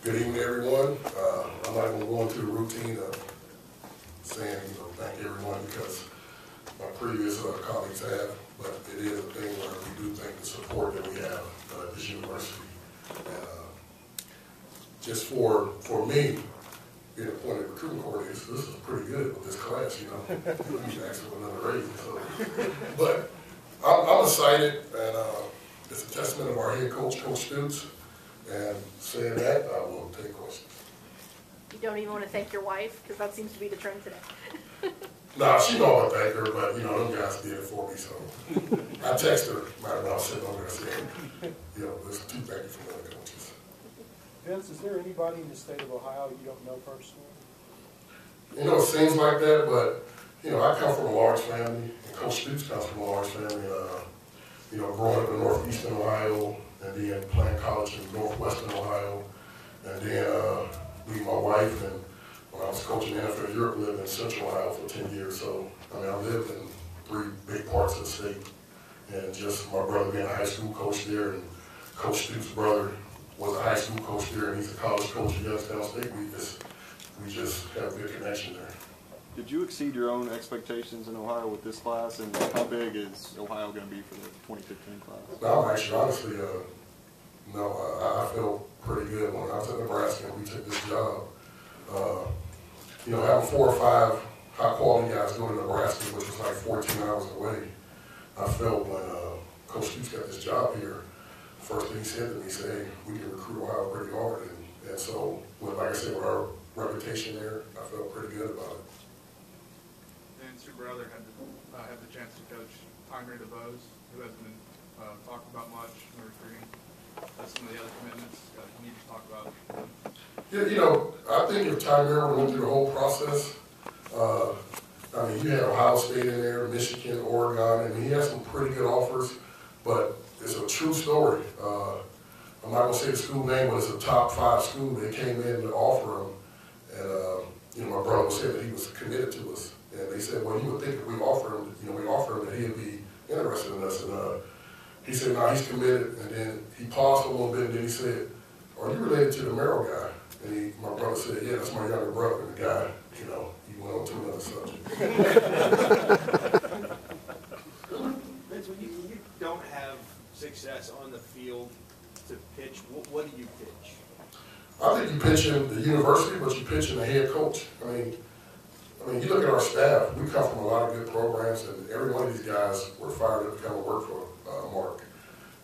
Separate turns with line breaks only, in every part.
Good evening, everyone. I'm not going to go into the routine of saying, thank everyone because my previous colleagues have, but it is a thing where we do thank the support that we have at this university. Just for me, being appointed recruiting coordinator, this is pretty good with this class, We should ask for another raise. So. But I'm excited, and it's a testament of our head coach, Coach Stutes. And saying that, I will take questions.
You don't even want to thank your wife, because that seems to be the trend today.
Nah, she know I thank her, but them guys did it for me, so I text her, matter of sitting over there saying, there's two thank you from the other coaches.
Vince, is there anybody in the state of Ohio you don't know personally?
It seems like that, but I come from a large family, and Coach Stutes comes from a large family. Growing up in northeastern Ohio, and then playing college in northwestern Ohio, and then me, my wife, and when I was coaching NFL Europe, lived in central Ohio for 10 years. So, I lived in 3 big parts of the state. And just my brother being a high school coach there, and Coach Stutes' brother was a high school coach there, and he's a college coach at Youngstown State. We just have a good connection there.
Did you exceed your own expectations in Ohio with this class, and how big is Ohio going to be for the 2015 class?
No, actually, honestly, I felt pretty good when I was at Nebraska and we took this job. Having 4 or 5 high-quality guys going to Nebraska, which was like 14 hours away, I felt when Coach Stutes got this job here, the first thing he said to me, he said, hey, we can recruit Ohio pretty hard. And so, like I said, with our reputation there, I felt pretty good about it.
Vince, your brother had the chance to coach Andre DeBose, who hasn't been talked about much in recruiting. Some of the other commitments you need to talk about.
Yeah, I think if Tyrell went through the whole process, you had Ohio State in there, Michigan, Oregon, he had some pretty good offers, but it's a true story. I'm not going to say the school name, but it's a top 5 school. They came in to offer him, and my brother said that he was committed to us. And they said, well, you would think if we offer him, that he'd be interested in us. And he said, no, he's committed. And then he paused a little bit, and then he said, are you related to the Marrow guy? And my brother said, yeah, that's my younger brother. And the guy, he went on to another subject.
Vince, when you don't have success on the field to pitch, what do you pitch?
I think you pitch in the university, but you pitch in the head coach. You look at our staff, we come from a lot of good programs, and every one of these guys were fired up to come and work for Mark.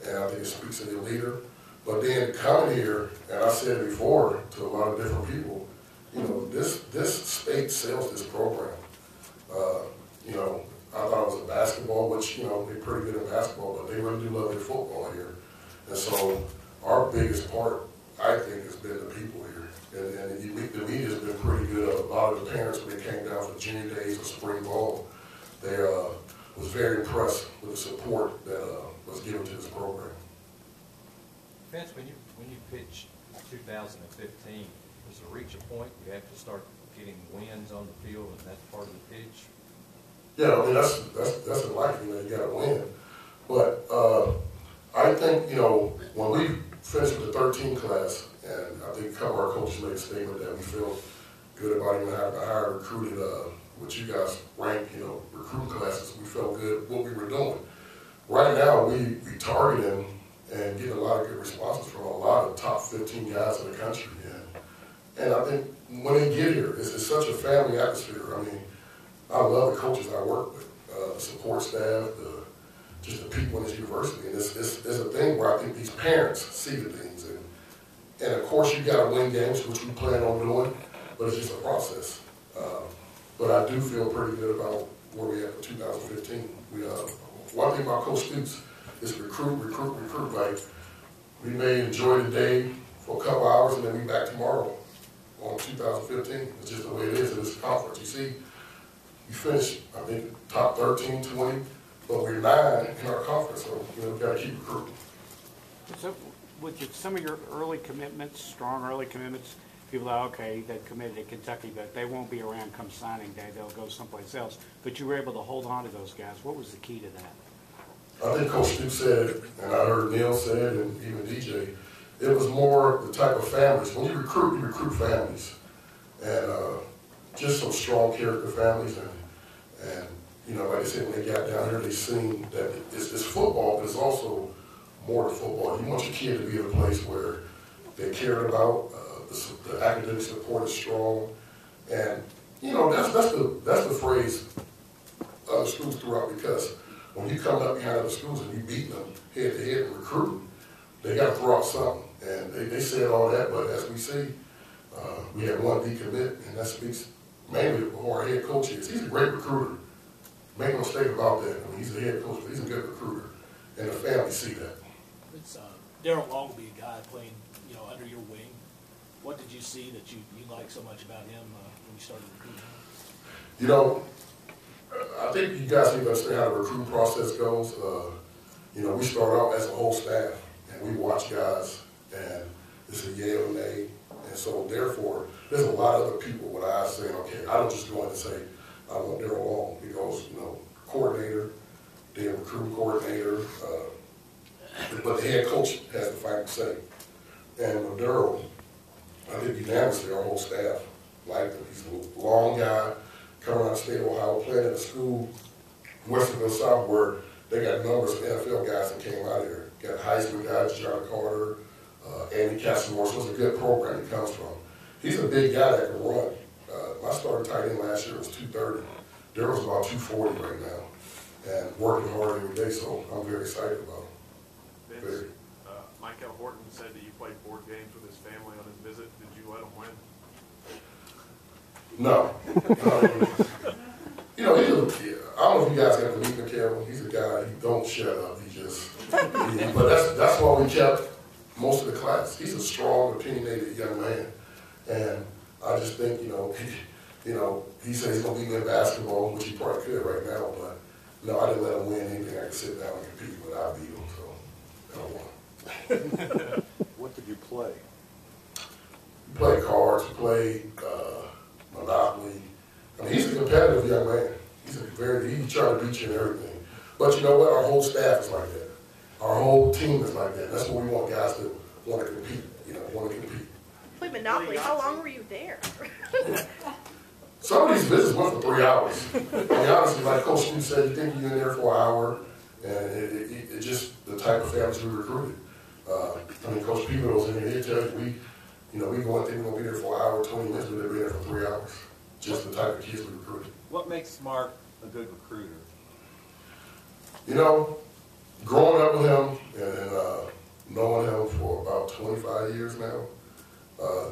And I think it speaks to their leader. But then coming here, and I said it before to a lot of different people, this state sells this program. I thought it was a basketball, which, they're pretty good at basketball, but they really do love their football here. And so our biggest part, I think, has been the people here. And the media has been pretty good. A lot of the parents, when they came down for junior days or spring ball, they was very impressed with the support that was given to this program.
Vince, when you pitched 2015, was there reach a point you have to start getting wins on the field, and that's part of the pitch?
Yeah, that's in life. You got to win. But I think when we finished with the 13 class, and I think a couple of our coaches made a statement that we feel good about even having a higher recruited, what you guys rank, recruit classes. We felt good what we were doing. Right now, we targeting and getting a lot of good responses from a lot of top 15 guys in the country. And I think when they get here, it's such a family atmosphere. I love the coaches I work with, the support staff, just the people in this university. And it's a thing where I think these parents see the things. And of course, you got to win games, which we plan on doing, but it's just a process. But I do feel pretty good about where we are for 2015. One thing about Coach Stutes is recruit. Like, we may enjoy the day for a couple hours, and then we back tomorrow on 2015. It's just the way it is in this conference. You see, you finish, I think, top 13, 20, but we're 9 in our conference, so we've got to keep recruiting.
So, with some of your early commitments, strong early commitments, people are, okay, they committed to Kentucky, but they won't be around come signing day. They'll go someplace else. But you were able to hold on to those guys. What was the key to that?
I think Coach Stutes said it, and I heard Neil say it, and even DJ, it was more the type of families. When you recruit families, and just some strong character families, and you know, like I said, when they got down here, they seen that it's football, but it's also more than football. You want your kid to be in a place where they're cared about, the academic support is strong, and you know, that's the phrase other schools throughout, because when you come up behind other schools and you beat them head to head and recruiting, they got to throw out something. And they said all that, but as we see, we had one decommit, and that speaks mainly to who our head coach is. He's a great recruiter. Make no mistake about that. I mean, he's a head coach, but he's a good recruiter, and the family see that.
It's Darryl Longby, a guy playing, you know, under your wing. What did you see that you liked so much about him when you started recruiting him?
You know, I think you guys need to understand how the recruiting process goes. You know, we start out as a whole staff, and we watch guys, and it's a yay or nay. And so, therefore, there's a lot of other people with eyes saying, okay, I don't just go in and say, I want Darryl Long. He goes, you know, coordinator, then recruiting coordinator, but the head coach has the final say. And with Darryl, I think unanimously our whole staff liked him. He's a long guy, coming out of the state of Ohio, playing in a school, Westerville South, where they got numbers of NFL guys that came out of here. Got Heisman guys, John Carter, Andy Castlemore, so it's a good program he comes from. He's a big guy that can run. My starting tight end last year was 230. Darryl's about 240 right now, and working hard every day, so I'm very excited about him.
Vince, Michael Horton said that you played board games with his family on his visit. Did you let him win?
No. You know, I don't know if you guys got to meet Mikhail. He's a guy, he don't shut up. He just, but that's why we kept most of the class. He's a strong, opinionated young man. And I just think, he says he's going to be in basketball, which he probably could right now, but no, I didn't let him win anything. I could sit down and compete, but I beat him, so I don't want.
What did you play?
We played cards, we played Monopoly. I mean, he's a competitive young man. He's trying to beat you in everything. But you know what? Our whole staff is like that. Our whole team is like that. That's what we want guys to want to compete, want to compete.
Played Monopoly. How long were you there?
Some of these visits went for 3 hours. I mean, honestly, like Coach Stu said, you think you're in there for an hour, and it just the type of families we recruited. I mean, Coach Peebles in here, he'll tell you, we go in there, we're going to be there for an hour, 20 minutes, but they'll be there for 3 hours. Just the type of kids we recruited.
What makes Mark a good recruiter?
You know, growing up with him and knowing him for about 25 years now,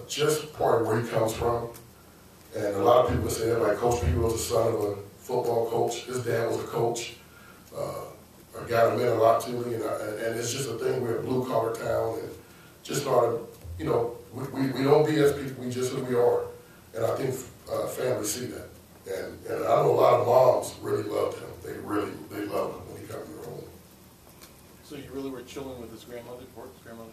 just part of where he comes from. And a lot of people say, like, Coach Peebles was the son of a football coach. His dad was a coach. A guy that meant a lot to me, and it's just a thing. We're a blue-collar town, and just not we don't BS people. We just who we are, and I think families see that. And I know a lot of moms really loved him. They loved him when he came to their home.
So you really were chilling with his grandmother, or his grandmother?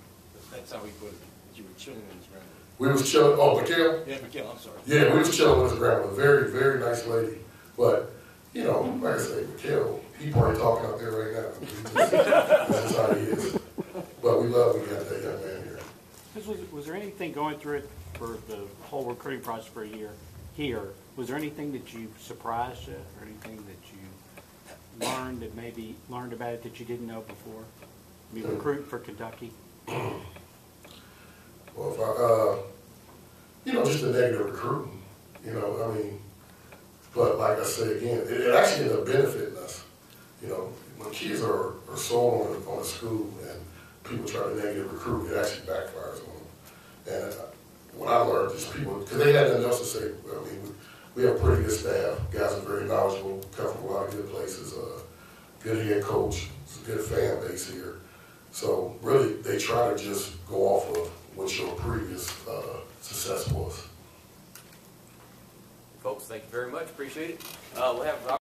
That's how he put it. You were chilling with his grandmother.
We was chilling. Oh, Mikhail?
Yeah, Mikhail. I'm sorry.
Yeah, we was chilling with his grandmother. Very, very nice lady. But like I say, Mikhail, he probably talking out there right now. That's just how he is. But we got that young man here.
Was there anything going through it for the whole recruiting process for a year here? Was there anything that you surprised you, or anything that you learned about it that you didn't know before? I mean, recruit for Kentucky.
Well, if just the negative recruiting, I mean, but like I say again, it actually ended up benefiting us. When kids are sold on a school and people try to negative recruit, it actually backfires on them. And what I learned is people, because they had nothing else to say. I mean, we have a pretty good staff. Guys are very knowledgeable, come from a lot of good places. Good head coach, it's a good fan base here. So really, they try to just go off of what your previous success was.
Folks, thank you very much. Appreciate it. We'll have